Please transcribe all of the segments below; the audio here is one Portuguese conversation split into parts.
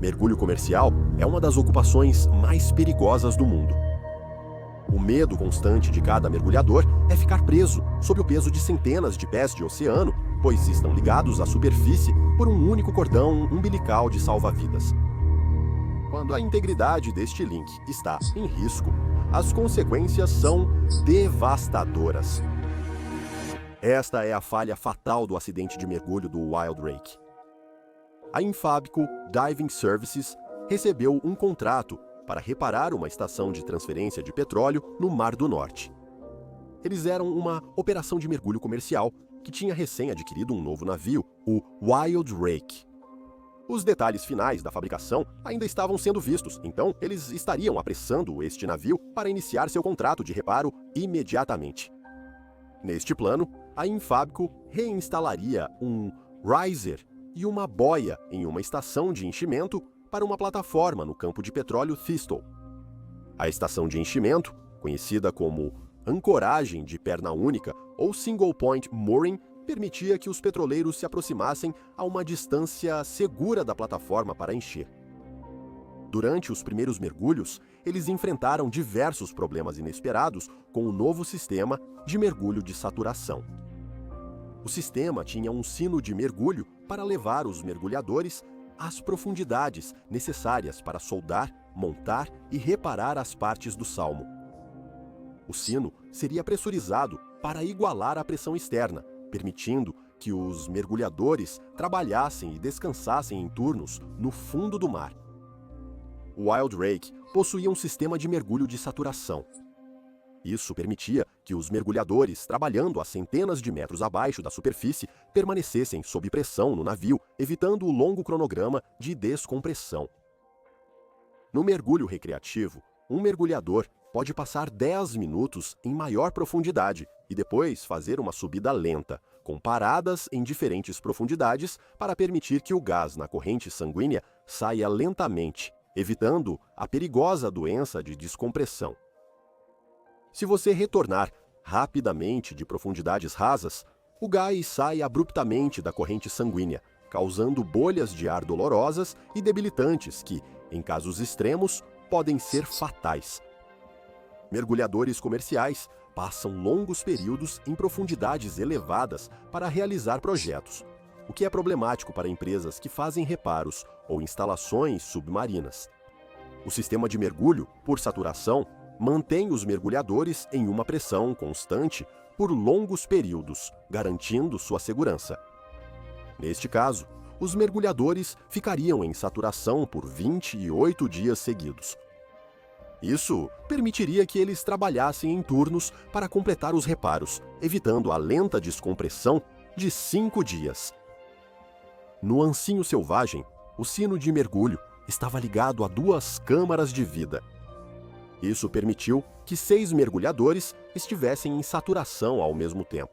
Mergulho comercial é uma das ocupações mais perigosas do mundo. O medo constante de cada mergulhador é ficar preso sob o peso de centenas de pés de oceano, pois estão ligados à superfície por um único cordão umbilical de salva-vidas. Quando a integridade deste link está em risco, as consequências são devastadoras. Esta é a falha fatal do acidente de mergulho do Wild Rake. A Infabco Diving Services recebeu um contrato para reparar uma estação de transferência de petróleo no Mar do Norte. Eles eram uma operação de mergulho comercial que tinha recém adquirido um novo navio, o Wild Rake. Os detalhes finais da fabricação ainda estavam sendo vistos, então eles estariam apressando este navio para iniciar seu contrato de reparo imediatamente. Neste plano, a Infabco reinstalaria um riser e uma boia em uma estação de enchimento para uma plataforma no campo de petróleo Thistle. A estação de enchimento, conhecida como ancoragem de perna única ou single point mooring, permitia que os petroleiros se aproximassem a uma distância segura da plataforma para encher. Durante os primeiros mergulhos, eles enfrentaram diversos problemas inesperados com o novo sistema de mergulho de saturação. O sistema tinha um sino de mergulho para levar os mergulhadores às profundidades necessárias para soldar, montar e reparar as partes do salmo. O sino seria pressurizado para igualar a pressão externa, permitindo que os mergulhadores trabalhassem e descansassem em turnos no fundo do mar. O Wild Rake possuía um sistema de mergulho de saturação. Isso permitia que os mergulhadores, trabalhando a centenas de metros abaixo da superfície, permanecessem sob pressão no navio, evitando o longo cronograma de descompressão. No mergulho recreativo, um mergulhador pode passar 10 minutos em maior profundidade e depois fazer uma subida lenta, com paradas em diferentes profundidades para permitir que o gás na corrente sanguínea saia lentamente, evitando a perigosa doença de descompressão. Se você retornar rapidamente de profundidades rasas, o gás sai abruptamente da corrente sanguínea, causando bolhas de ar dolorosas e debilitantes que, em casos extremos, podem ser fatais. Mergulhadores comerciais passam longos períodos em profundidades elevadas para realizar projetos, o que é problemático para empresas que fazem reparos ou instalações submarinas. O sistema de mergulho, por saturação, mantém os mergulhadores em uma pressão constante por longos períodos, garantindo sua segurança. Neste caso, os mergulhadores ficariam em saturação por 28 dias seguidos. Isso permitiria que eles trabalhassem em turnos para completar os reparos, evitando a lenta descompressão de 5 dias. No ancinho selvagem, o sino de mergulho estava ligado a 2 câmaras de vida. Isso permitiu que 6 mergulhadores estivessem em saturação ao mesmo tempo.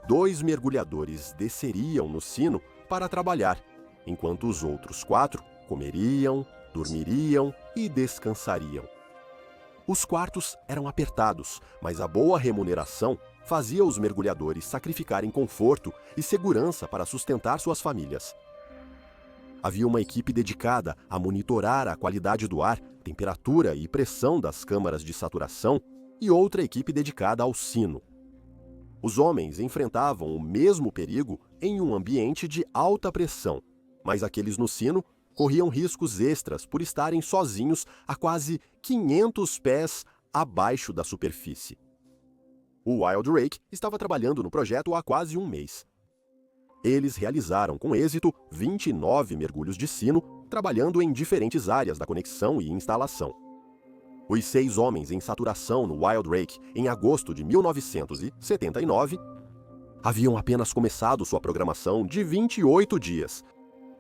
2 mergulhadores desceriam no sino para trabalhar, enquanto os outros 4 comeriam, dormiriam e descansariam. Os quartos eram apertados, mas a boa remuneração fazia os mergulhadores sacrificarem conforto e segurança para sustentar suas famílias. Havia uma equipe dedicada a monitorar a qualidade do ar, temperatura e pressão das câmaras de saturação e outra equipe dedicada ao sino. Os homens enfrentavam o mesmo perigo em um ambiente de alta pressão, mas aqueles no sino corriam riscos extras por estarem sozinhos a quase 500 pés abaixo da superfície. O Wild Rake estava trabalhando no projeto há quase um mês. Eles realizaram com êxito 29 mergulhos de sino, trabalhando em diferentes áreas da conexão e instalação. Os 6 homens em saturação no Wild Rake em agosto de 1979 haviam apenas começado sua programação de 28 dias.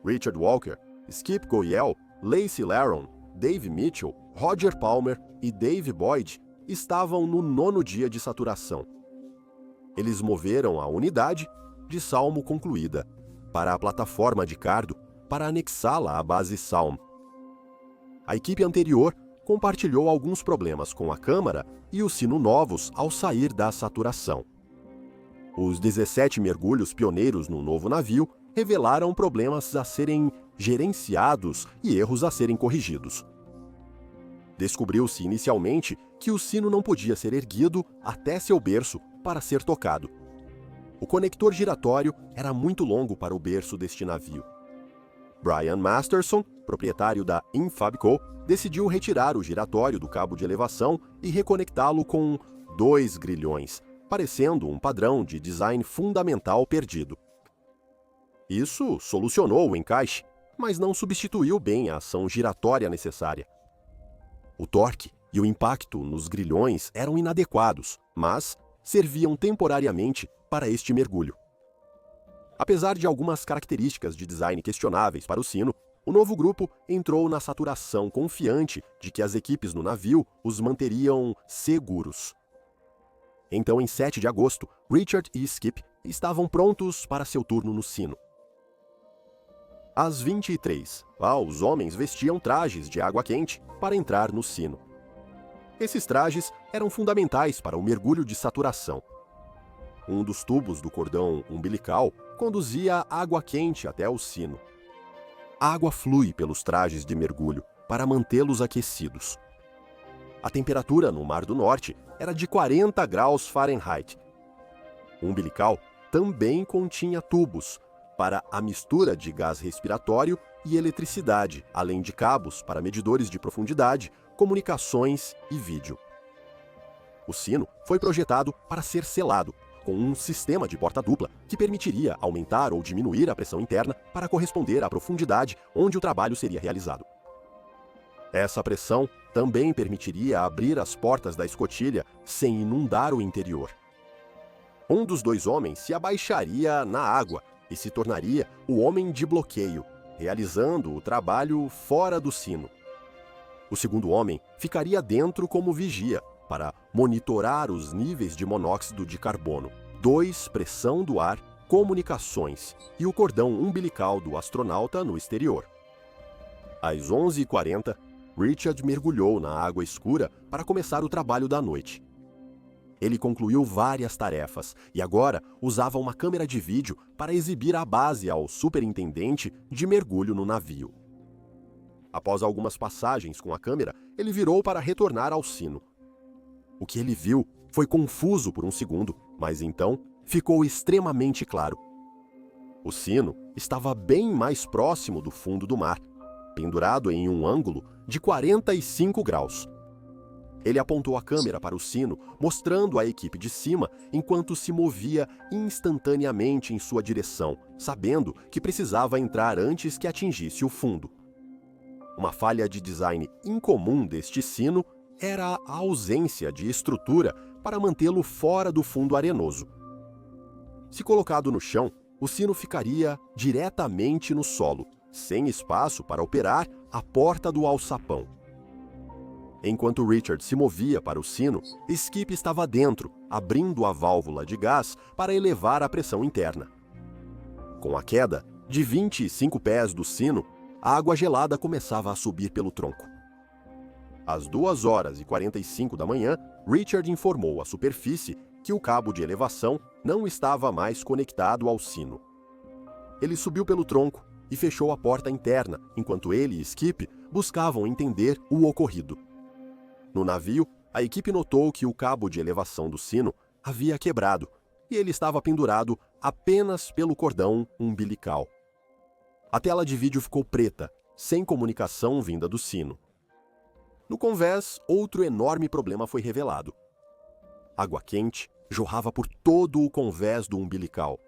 Richard Walker, Skip Goyel, Lacey Laron, Dave Mitchell, Roger Palmer e Dave Boyd estavam no 9º dia de saturação. Eles moveram a unidade de salmo concluída para a plataforma de cardo para anexá-la à base Salm. A equipe anterior compartilhou alguns problemas com a câmara e o sino novos ao sair da saturação. Os 17 mergulhos pioneiros no novo navio revelaram problemas a serem gerenciados e erros a serem corrigidos. Descobriu-se inicialmente que o sino não podia ser erguido até seu berço para ser tocado. O conector giratório era muito longo para o berço deste navio. Brian Masterson, proprietário da Infabco, decidiu retirar o giratório do cabo de elevação e reconectá-lo com 2 grilhões, parecendo um padrão de design fundamental perdido. Isso solucionou o encaixe, mas não substituiu bem a ação giratória necessária. O torque e o impacto nos grilhões eram inadequados, mas serviam temporariamente para este mergulho. Apesar de algumas características de design questionáveis para o sino, o novo grupo entrou na saturação confiante de que as equipes no navio os manteriam seguros. Então, em 7 de agosto, Richard e Skip estavam prontos para seu turno no sino. Às 23, os homens vestiam trajes de água quente para entrar no sino. Esses trajes eram fundamentais para o mergulho de saturação. Um dos tubos do cordão umbilical conduzia água quente até o sino. A água flui pelos trajes de mergulho para mantê-los aquecidos. A temperatura no Mar do Norte era de 40 graus Fahrenheit. O umbilical também continha tubos para a mistura de gás respiratório e eletricidade, além de cabos para medidores de profundidade, comunicações e vídeo. O sino foi projetado para ser selado, com um sistema de porta dupla que permitiria aumentar ou diminuir a pressão interna para corresponder à profundidade onde o trabalho seria realizado. Essa pressão também permitiria abrir as portas da escotilha sem inundar o interior. Um dos 2 homens se abaixaria na água e se tornaria o homem de bloqueio, realizando o trabalho fora do sino. O segundo homem ficaria dentro como vigia, para monitorar os níveis de monóxido de carbono, pressão do ar, comunicações e o cordão umbilical do astronauta no exterior. Às 11h40, Richard mergulhou na água escura para começar o trabalho da noite. Ele concluiu várias tarefas e agora usava uma câmera de vídeo para exibir a base ao superintendente de mergulho no navio. Após algumas passagens com a câmera, ele virou para retornar ao sino. O que ele viu foi confuso por um segundo, mas então ficou extremamente claro. O sino estava bem mais próximo do fundo do mar, pendurado em um ângulo de 45 graus. Ele apontou a câmera para o sino, mostrando a equipe de cima enquanto se movia instantaneamente em sua direção, sabendo que precisava entrar antes que atingisse o fundo. Uma falha de design incomum deste sino era a ausência de estrutura para mantê-lo fora do fundo arenoso. Se colocado no chão, o sino ficaria diretamente no solo, sem espaço para operar a porta do alçapão. Enquanto Richard se movia para o sino, Skip estava dentro, abrindo a válvula de gás para elevar a pressão interna. Com a queda de 25 pés do sino, a água gelada começava a subir pelo tronco. Às 2h45 da manhã, Richard informou à superfície que o cabo de elevação não estava mais conectado ao sino. Ele subiu pelo tronco e fechou a porta interna, enquanto ele e Skip buscavam entender o ocorrido. No navio, a equipe notou que o cabo de elevação do sino havia quebrado e ele estava pendurado apenas pelo cordão umbilical. A tela de vídeo ficou preta, sem comunicação vinda do sino. No convés, outro enorme problema foi revelado. Água quente jorrava por todo o convés do umbilical.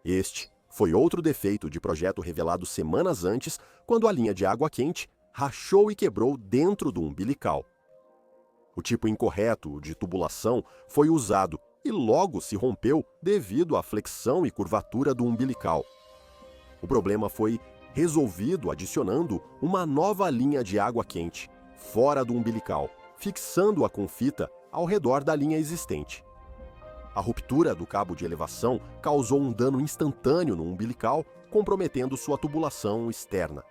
Este foi outro defeito de projeto revelado semanas antes, quando a linha de água quente rachou e quebrou dentro do umbilical. O tipo incorreto de tubulação foi usado e logo se rompeu devido à flexão e curvatura do umbilical. O problema foi resolvido adicionando uma nova linha de água quente, fora do umbilical, fixando-a com fita ao redor da linha existente. A ruptura do cabo de elevação causou um dano instantâneo no umbilical, comprometendo sua tubulação externa.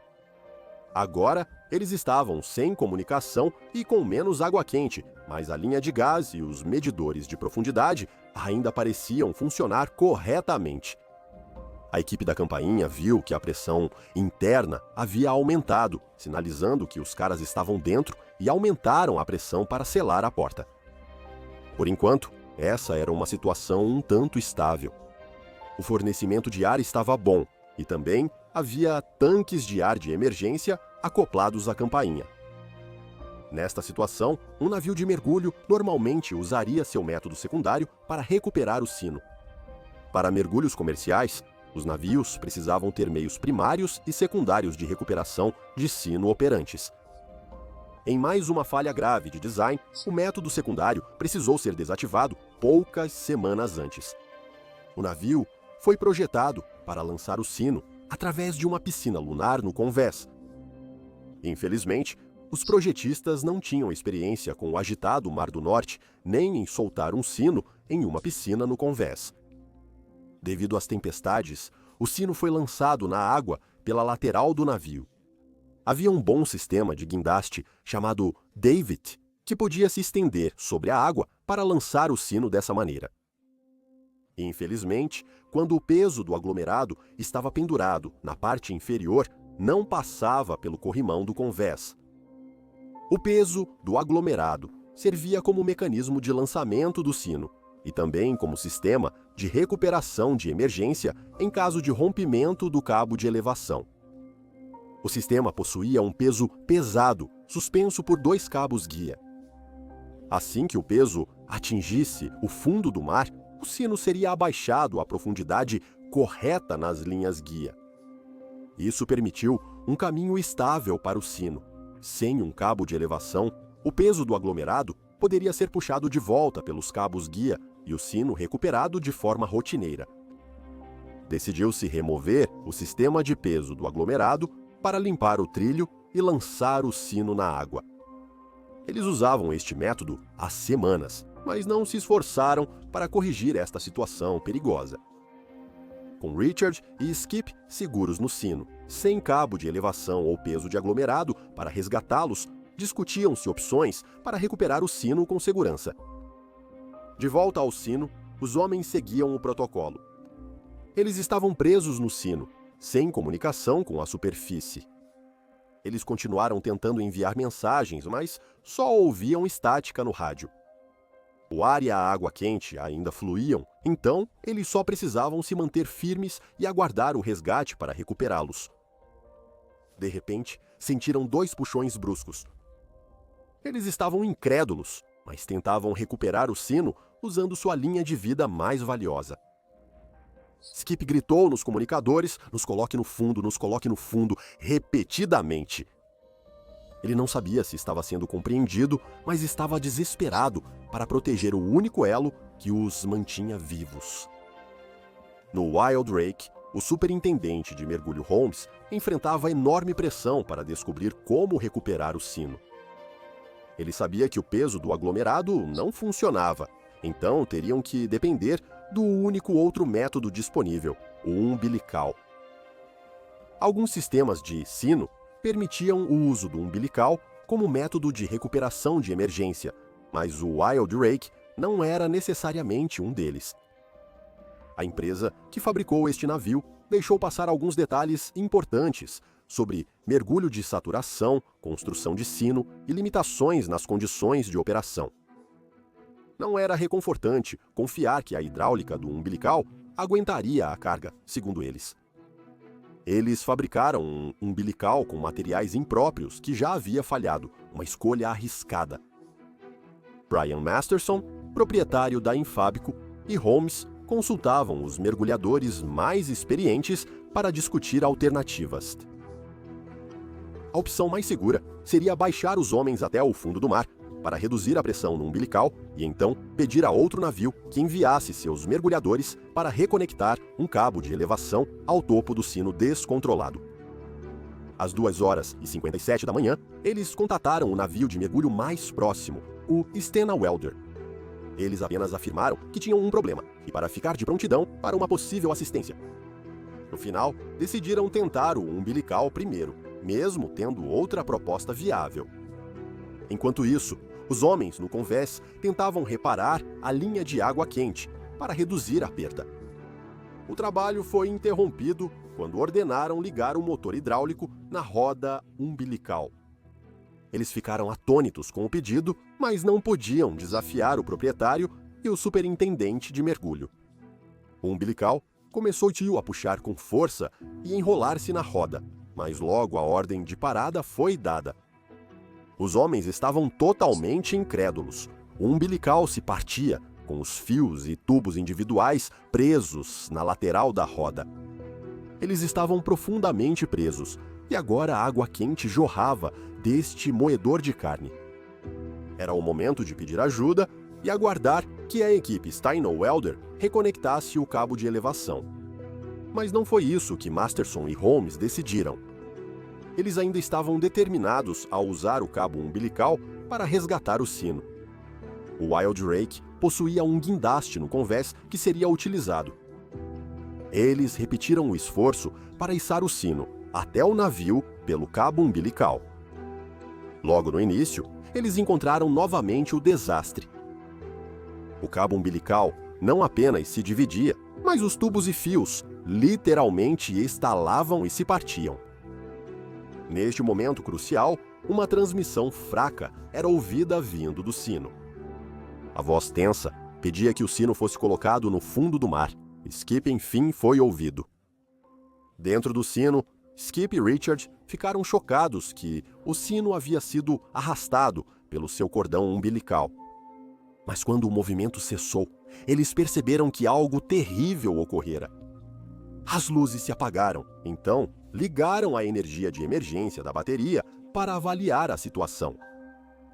Agora, eles estavam sem comunicação e com menos água quente, mas a linha de gás e os medidores de profundidade ainda pareciam funcionar corretamente. A equipe da campainha viu que a pressão interna havia aumentado, sinalizando que os caras estavam dentro e aumentaram a pressão para selar a porta. Por enquanto, essa era uma situação um tanto estável. O fornecimento de ar estava bom e também havia tanques de ar de emergência acoplados à campainha. Nesta situação, um navio de mergulho normalmente usaria seu método secundário para recuperar o sino. Para mergulhos comerciais, os navios precisavam ter meios primários e secundários de recuperação de sino operantes. Em mais uma falha grave de design, o método secundário precisou ser desativado poucas semanas antes. O navio foi projetado para lançar o sino através de uma piscina lunar no convés. Infelizmente, os projetistas não tinham experiência com o agitado Mar do Norte, nem em soltar um sino em uma piscina no convés. Devido às tempestades, o sino foi lançado na água pela lateral do navio. Havia um bom sistema de guindaste chamado davit, que podia se estender sobre a água para lançar o sino dessa maneira. Infelizmente, quando o peso do aglomerado estava pendurado na parte inferior, não passava pelo corrimão do convés. O peso do aglomerado servia como mecanismo de lançamento do sino e também como sistema de recuperação de emergência em caso de rompimento do cabo de elevação. O sistema possuía um peso pesado, suspenso por 2 cabos guia. Assim que o peso atingisse o fundo do mar, o sino seria abaixado à profundidade correta nas linhas guia. Isso permitiu um caminho estável para o sino. Sem um cabo de elevação, o peso do aglomerado poderia ser puxado de volta pelos cabos guia e o sino recuperado de forma rotineira. Decidiu-se remover o sistema de peso do aglomerado para limpar o trilho e lançar o sino na água. Eles usavam este método há semanas, mas não se esforçaram para corrigir esta situação perigosa. Com Richard e Skip seguros no sino, sem cabo de elevação ou peso de aglomerado para resgatá-los, discutiam-se opções para recuperar o sino com segurança. De volta ao sino, os homens seguiam o protocolo. Eles estavam presos no sino, sem comunicação com a superfície. Eles continuaram tentando enviar mensagens, mas só ouviam estática no rádio. O ar e a água quente ainda fluíam, então eles só precisavam se manter firmes e aguardar o resgate para recuperá-los. De repente, sentiram 2 puxões bruscos. Eles estavam incrédulos, mas tentavam recuperar o sino usando sua linha de vida mais valiosa. Skip gritou nos comunicadores: "Nos coloque no fundo", repetidamente. Ele não sabia se estava sendo compreendido, mas estava desesperado para proteger o único elo que os mantinha vivos. No Wild Drake, o superintendente de mergulho Holmes enfrentava enorme pressão para descobrir como recuperar o sino. Ele sabia que o peso do aglomerado não funcionava, então teriam que depender do único outro método disponível, o umbilical. Alguns sistemas de sino permitiam o uso do umbilical como método de recuperação de emergência, mas o Wild Drake não era necessariamente um deles. A empresa que fabricou este navio deixou passar alguns detalhes importantes sobre mergulho de saturação, construção de sino e limitações nas condições de operação. Não era reconfortante confiar que a hidráulica do umbilical aguentaria a carga, segundo eles. Eles fabricaram um umbilical com materiais impróprios que já havia falhado, uma escolha arriscada. Brian Masterson, proprietário da Infábico, e Holmes consultavam os mergulhadores mais experientes para discutir alternativas. A opção mais segura seria baixar os homens até o fundo do mar para reduzir a pressão no umbilical e então pedir a outro navio que enviasse seus mergulhadores para reconectar um cabo de elevação ao topo do sino descontrolado. Às 2h57 da manhã, eles contataram o navio de mergulho mais próximo, o Stena Welder. Eles apenas afirmaram que tinham um problema e para ficar de prontidão para uma possível assistência. No final, decidiram tentar o umbilical primeiro, mesmo tendo outra proposta viável. Enquanto isso, os homens no convés tentavam reparar a linha de água quente para reduzir a perda. O trabalho foi interrompido quando ordenaram ligar o motor hidráulico na roda umbilical. Eles ficaram atônitos com o pedido, mas não podiam desafiar o proprietário e o superintendente de mergulho. O umbilical começou a puxar com força e enrolar-se na roda, mas logo a ordem de parada foi dada. Os homens estavam totalmente incrédulos. O umbilical se partia, com os fios e tubos individuais presos na lateral da roda. Eles estavam profundamente presos, e agora a água quente jorrava deste moedor de carne. Era o momento de pedir ajuda e aguardar que a equipe Steiner-Welder reconectasse o cabo de elevação. Mas não foi isso que Masterson e Holmes decidiram. Eles ainda estavam determinados a usar o cabo umbilical para resgatar o sino. O Wildrake possuía um guindaste no convés que seria utilizado. Eles repetiram o esforço para içar o sino até o navio pelo cabo umbilical. Logo no início, eles encontraram novamente o desastre. O cabo umbilical não apenas se dividia, mas os tubos e fios literalmente estalavam e se partiam. Neste momento crucial, uma transmissão fraca era ouvida vindo do sino. A voz tensa pedia que o sino fosse colocado no fundo do mar. Skip enfim foi ouvido. Dentro do sino, Skip e Richard ficaram chocados que o sino havia sido arrastado pelo seu cordão umbilical. Mas quando o movimento cessou, eles perceberam que algo terrível ocorrera. As luzes se apagaram, então ligaram a energia de emergência da bateria para avaliar a situação.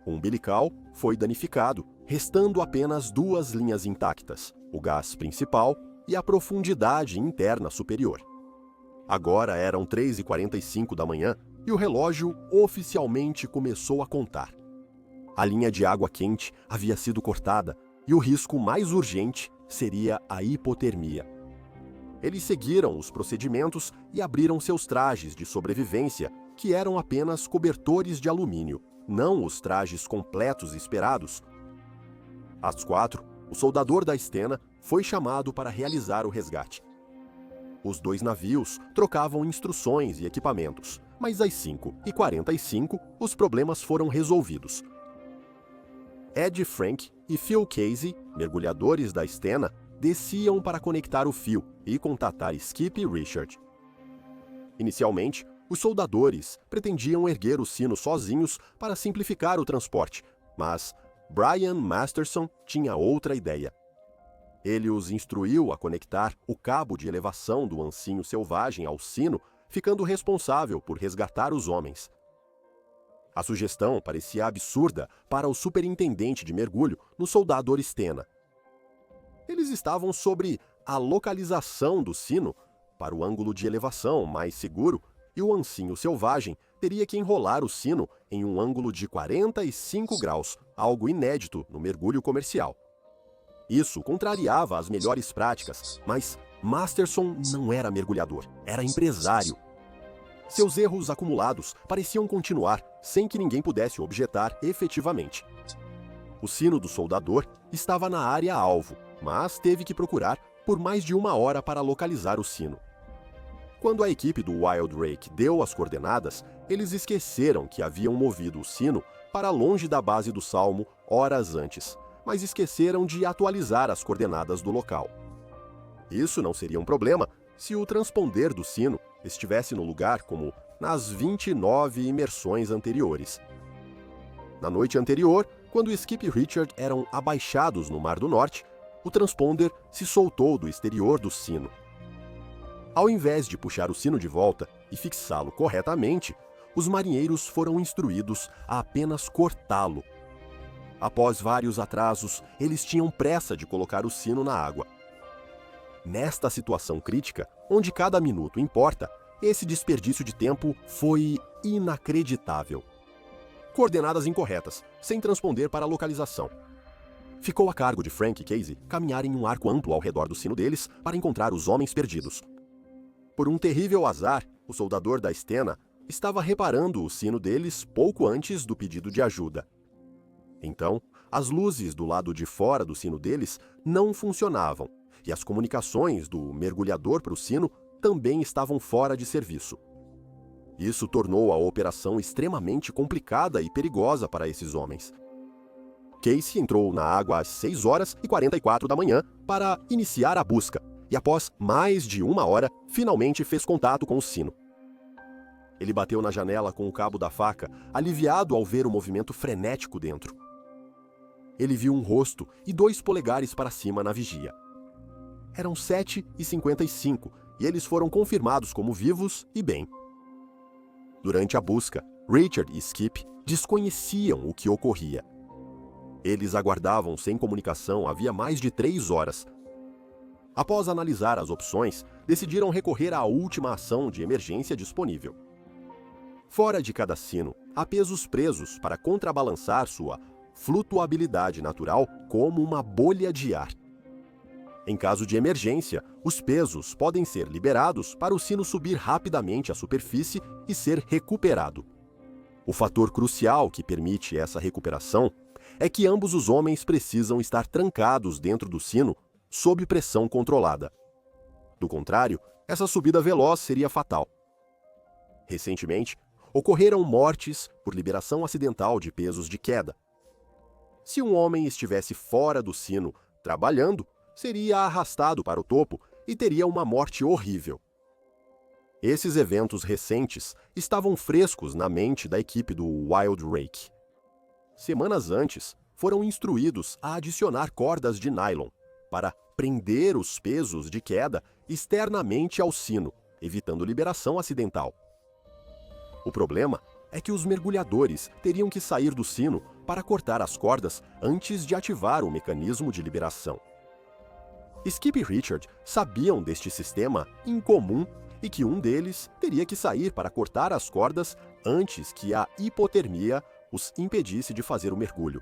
O umbilical foi danificado, restando apenas duas linhas intactas, o gás principal e a profundidade interna superior. Agora eram 3h45 da manhã e o relógio oficialmente começou a contar. A linha de água quente havia sido cortada e o risco mais urgente seria a hipotermia. Eles seguiram os procedimentos e abriram seus trajes de sobrevivência, que eram apenas cobertores de alumínio, não os trajes completos esperados. Às 4, o soldador da Stena foi chamado para realizar o resgate. Os dois navios trocavam instruções e equipamentos, mas às 5h45 os problemas foram resolvidos. Ed Frank e Phil Casey, mergulhadores da Stena, desciam para conectar o fio e contatar Skip e Richard. Inicialmente, os soldadores pretendiam erguer o sino sozinhos para simplificar o transporte, mas Brian Masterson tinha outra ideia. Ele os instruiu a conectar o cabo de elevação do ancinho selvagem ao sino, ficando responsável por resgatar os homens. A sugestão parecia absurda para o superintendente de mergulho no soldador Stena. Eles estavam sobre a localização do sino para o ângulo de elevação mais seguro e o ancinho selvagem teria que enrolar o sino em um ângulo de 45 graus, algo inédito no mergulho comercial. Isso contrariava as melhores práticas, mas Masterson não era mergulhador, era empresário. Seus erros acumulados pareciam continuar sem que ninguém pudesse objetar efetivamente. O sino do soldador estava na área-alvo, mas teve que procurar por mais de 1 hora para localizar o sino. Quando a equipe do Wildrake deu as coordenadas, eles esqueceram que haviam movido o sino para longe da base do Salmo horas antes, mas esqueceram de atualizar as coordenadas do local. Isso não seria um problema se o transponder do sino estivesse no lugar como nas 29 imersões anteriores. Na noite anterior, quando Skip e Richard eram abaixados no Mar do Norte, o transponder se soltou do exterior do sino. Ao invés de puxar o sino de volta e fixá-lo corretamente, os marinheiros foram instruídos a apenas cortá-lo. Após vários atrasos, eles tinham pressa de colocar o sino na água. Nesta situação crítica, onde cada minuto importa, esse desperdício de tempo foi inacreditável. Coordenadas incorretas, sem transponder para a localização. Ficou a cargo de Frank e Casey caminhar em um arco amplo ao redor do sino deles para encontrar os homens perdidos. Por um terrível azar, o soldador da Stena estava reparando o sino deles pouco antes do pedido de ajuda. Então, as luzes do lado de fora do sino deles não funcionavam, e as comunicações do mergulhador para o sino também estavam fora de serviço. Isso tornou a operação extremamente complicada e perigosa para esses homens. Casey entrou na água às 6h44 da manhã para iniciar a busca e, após mais de 1 hora, finalmente fez contato com o sino. Ele bateu na janela com o cabo da faca, aliviado ao ver o movimento frenético dentro. Ele viu um rosto e 2 polegares para cima na vigia. Eram 7h55 e eles foram confirmados como vivos e bem. Durante a busca, Richard e Skip desconheciam o que ocorria. Eles aguardavam sem comunicação havia mais de 3 horas. Após analisar as opções, decidiram recorrer à última ação de emergência disponível. Fora de cada sino, há pesos presos para contrabalançar sua flutuabilidade natural como uma bolha de ar. Em caso de emergência, os pesos podem ser liberados para o sino subir rapidamente à superfície e ser recuperado. O fator crucial que permite essa recuperação é que ambos os homens precisam estar trancados dentro do sino sob pressão controlada. Do contrário, essa subida veloz seria fatal. Recentemente, ocorreram mortes por liberação acidental de pesos de queda. Se um homem estivesse fora do sino, trabalhando, seria arrastado para o topo e teria uma morte horrível. Esses eventos recentes estavam frescos na mente da equipe do Wild Rake. Semanas antes, foram instruídos a adicionar cordas de nylon para prender os pesos de queda externamente ao sino, evitando liberação acidental. O problema é que os mergulhadores teriam que sair do sino para cortar as cordas antes de ativar o mecanismo de liberação. Skip e Richard sabiam deste sistema incomum e que um deles teria que sair para cortar as cordas antes que a hipotermia os impedisse de fazer o mergulho.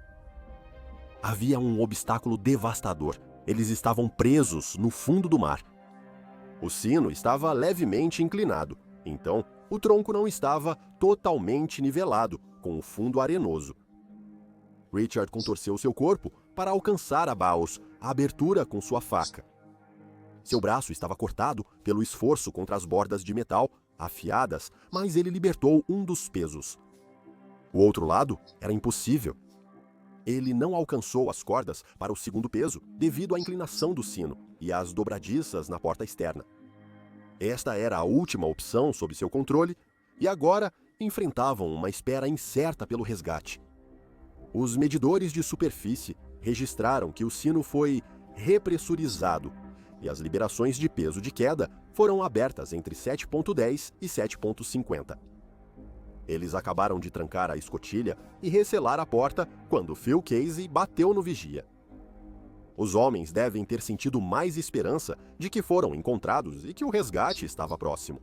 Havia um obstáculo devastador. Eles estavam presos no fundo do mar. O sino estava levemente inclinado, então o tronco não estava totalmente nivelado com o fundo arenoso. Richard contorceu seu corpo para alcançar a Bowers, a abertura com sua faca. Seu braço estava cortado pelo esforço contra as bordas de metal afiadas, mas ele libertou um dos pesos. O outro lado era impossível. Ele não alcançou as cordas para o segundo peso devido à inclinação do sino e às dobradiças na porta externa. Esta era a última opção sob seu controle e agora enfrentavam uma espera incerta pelo resgate. Os medidores de superfície registraram que o sino foi repressurizado e as liberações de peso de queda foram abertas entre 7,10 e 7,50. Eles acabaram de trancar a escotilha e recelar a porta quando Phil Casey bateu no vigia. Os homens devem ter sentido mais esperança de que foram encontrados e que o resgate estava próximo.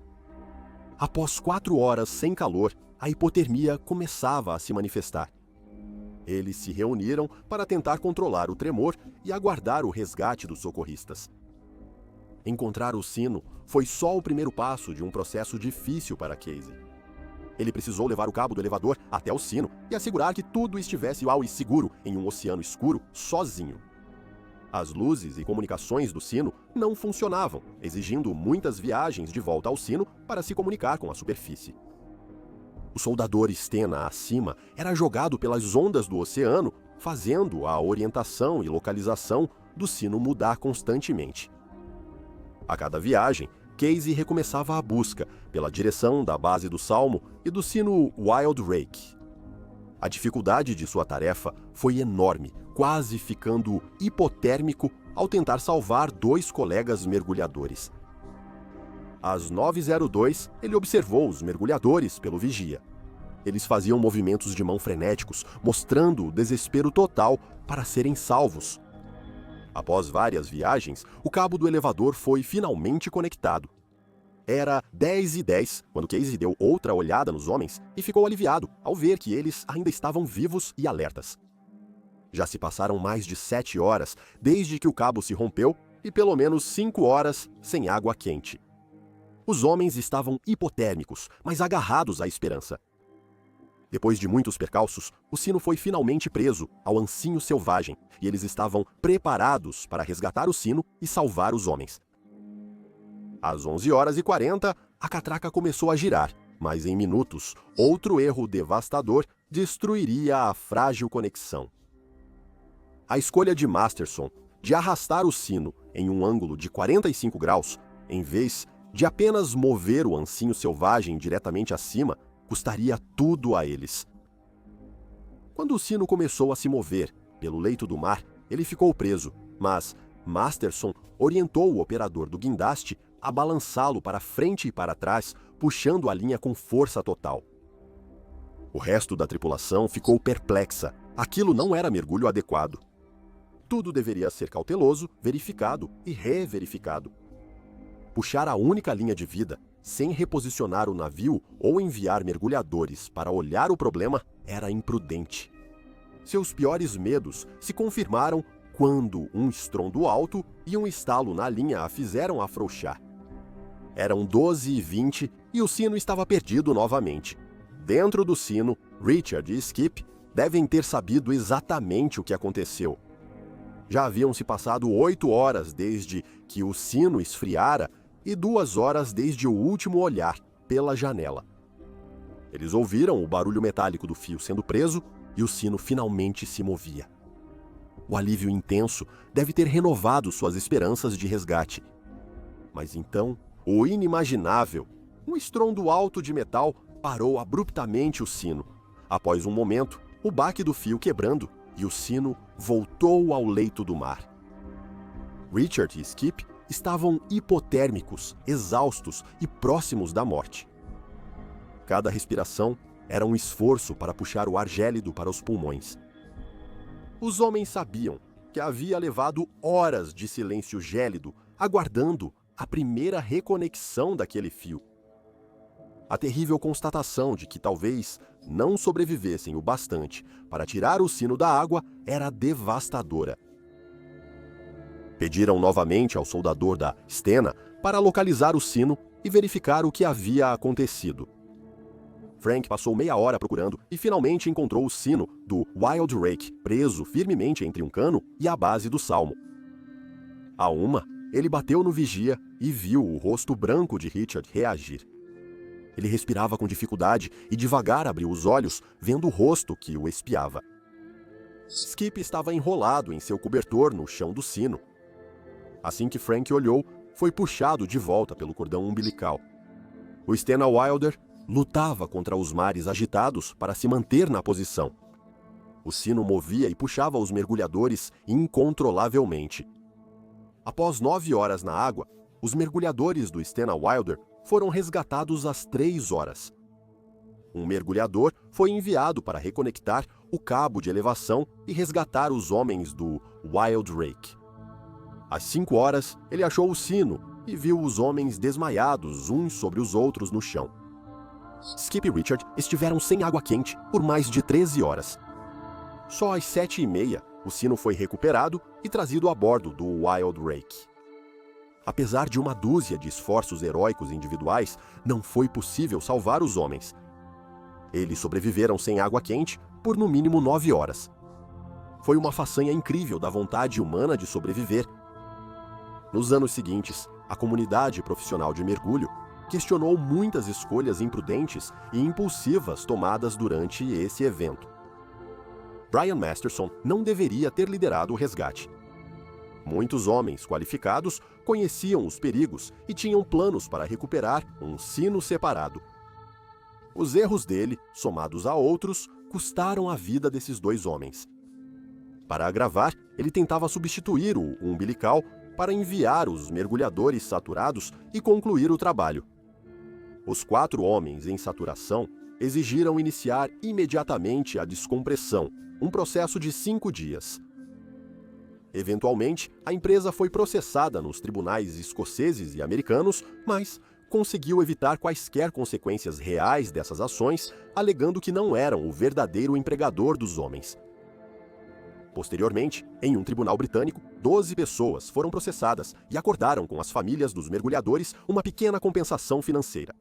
Após 4 horas sem calor, a hipotermia começava a se manifestar. Eles se reuniram para tentar controlar o tremor e aguardar o resgate dos socorristas. Encontrar o sino foi só o primeiro passo de um processo difícil para Casey. Ele precisou levar o cabo do elevador até o sino e assegurar que tudo estivesse igual e seguro em um oceano escuro, sozinho. As luzes e comunicações do sino não funcionavam, exigindo muitas viagens de volta ao sino para se comunicar com a superfície. O soldador Stena acima era jogado pelas ondas do oceano, fazendo a orientação e localização do sino mudar constantemente. A cada viagem, Casey recomeçava a busca pela direção da base do Salmo e do sino Wild Rake. A dificuldade de sua tarefa foi enorme, quase ficando hipotérmico ao tentar salvar 2 colegas mergulhadores. Às 9h02, ele observou os mergulhadores pelo vigia. Eles faziam movimentos de mão frenéticos, mostrando o desespero total para serem salvos. Após várias viagens, o cabo do elevador foi finalmente conectado. Era 10h10 quando Casey deu outra olhada nos homens e ficou aliviado ao ver que eles ainda estavam vivos e alertas. Já se passaram mais de 7 horas desde que o cabo se rompeu e pelo menos 5 horas sem água quente. Os homens estavam hipotérmicos, mas agarrados à esperança. Depois de muitos percalços, o sino foi finalmente preso ao ancinho selvagem e eles estavam preparados para resgatar o sino e salvar os homens. Às 11h40, a catraca começou a girar, mas em minutos, outro erro devastador destruiria a frágil conexão. A escolha de Masterson de arrastar o sino em um ângulo de 45 graus, em vez de apenas mover o ancinho selvagem diretamente acima, custaria tudo a eles. Quando o sino começou a se mover pelo leito do mar, ele ficou preso, mas Masterson orientou o operador do guindaste a balançá-lo para frente e para trás, puxando a linha com força total. O resto da tripulação ficou perplexa. Aquilo não era mergulho adequado. Tudo deveria ser cauteloso, verificado e reverificado. Puxar a única linha de vida, sem reposicionar o navio ou enviar mergulhadores para olhar o problema, era imprudente. Seus piores medos se confirmaram quando um estrondo alto e um estalo na linha a fizeram afrouxar. Eram 12h20 e o sino estava perdido novamente. Dentro do sino, Richard e Skip devem ter sabido exatamente o que aconteceu. Já haviam se passado 8 horas desde que o sino esfriara e 2 horas desde o último olhar pela janela. Eles ouviram o barulho metálico do fio sendo preso e o sino finalmente se movia. O alívio intenso deve ter renovado suas esperanças de resgate. Mas então, o inimaginável, um estrondo alto de metal parou abruptamente o sino. Após um momento, o baque do fio quebrando e o sino voltou ao leito do mar. Richard e Skip estavam hipotérmicos, exaustos e próximos da morte. Cada respiração era um esforço para puxar o ar gélido para os pulmões. Os homens sabiam que havia levado horas de silêncio gélido, aguardando a primeira reconexão daquele fio. A terrível constatação de que talvez não sobrevivessem o bastante para tirar o sino da água era devastadora. Pediram novamente ao soldador da Stena para localizar o sino e verificar o que havia acontecido. Frank passou meia hora procurando e finalmente encontrou o sino do Wild Rake preso firmemente entre um cano e a base do salmo. A uma, ele bateu no vigia e viu o rosto branco de Richard reagir. Ele respirava com dificuldade e devagar abriu os olhos, vendo o rosto que o espiava. Skip estava enrolado em seu cobertor no chão do sino. Assim que Frank olhou, foi puxado de volta pelo cordão umbilical. O Stena Wilder lutava contra os mares agitados para se manter na posição. O sino movia e puxava os mergulhadores incontrolavelmente. Após 9 horas na água, os mergulhadores do Stena Wilder foram resgatados às 3 horas. Um mergulhador foi enviado para reconectar o cabo de elevação e resgatar os homens do Wild Rake. Às 5 horas, ele achou o sino e viu os homens desmaiados uns sobre os outros no chão. Skip e Richard estiveram sem água quente por mais de 13 horas. Só às 7h30, o sino foi recuperado e trazido a bordo do Wild Rake. Apesar de uma dúzia de esforços heróicos individuais, não foi possível salvar os homens. Eles sobreviveram sem água quente por no mínimo 9 horas. Foi uma façanha incrível da vontade humana de sobreviver. Nos anos seguintes, a comunidade profissional de mergulho questionou muitas escolhas imprudentes e impulsivas tomadas durante esse evento. Brian Masterson não deveria ter liderado o resgate. Muitos homens qualificados conheciam os perigos e tinham planos para recuperar um sino separado. Os erros dele, somados a outros, custaram a vida desses 2 homens. Para agravar, ele tentava substituir o umbilical para enviar os mergulhadores saturados e concluir o trabalho. Os 4 homens em saturação exigiram iniciar imediatamente a descompressão, um processo de 5 dias. Eventualmente, a empresa foi processada nos tribunais escoceses e americanos, mas conseguiu evitar quaisquer consequências reais dessas ações, alegando que não eram o verdadeiro empregador dos homens. Posteriormente, em um tribunal britânico, 12 pessoas foram processadas e acordaram com as famílias dos mergulhadores uma pequena compensação financeira.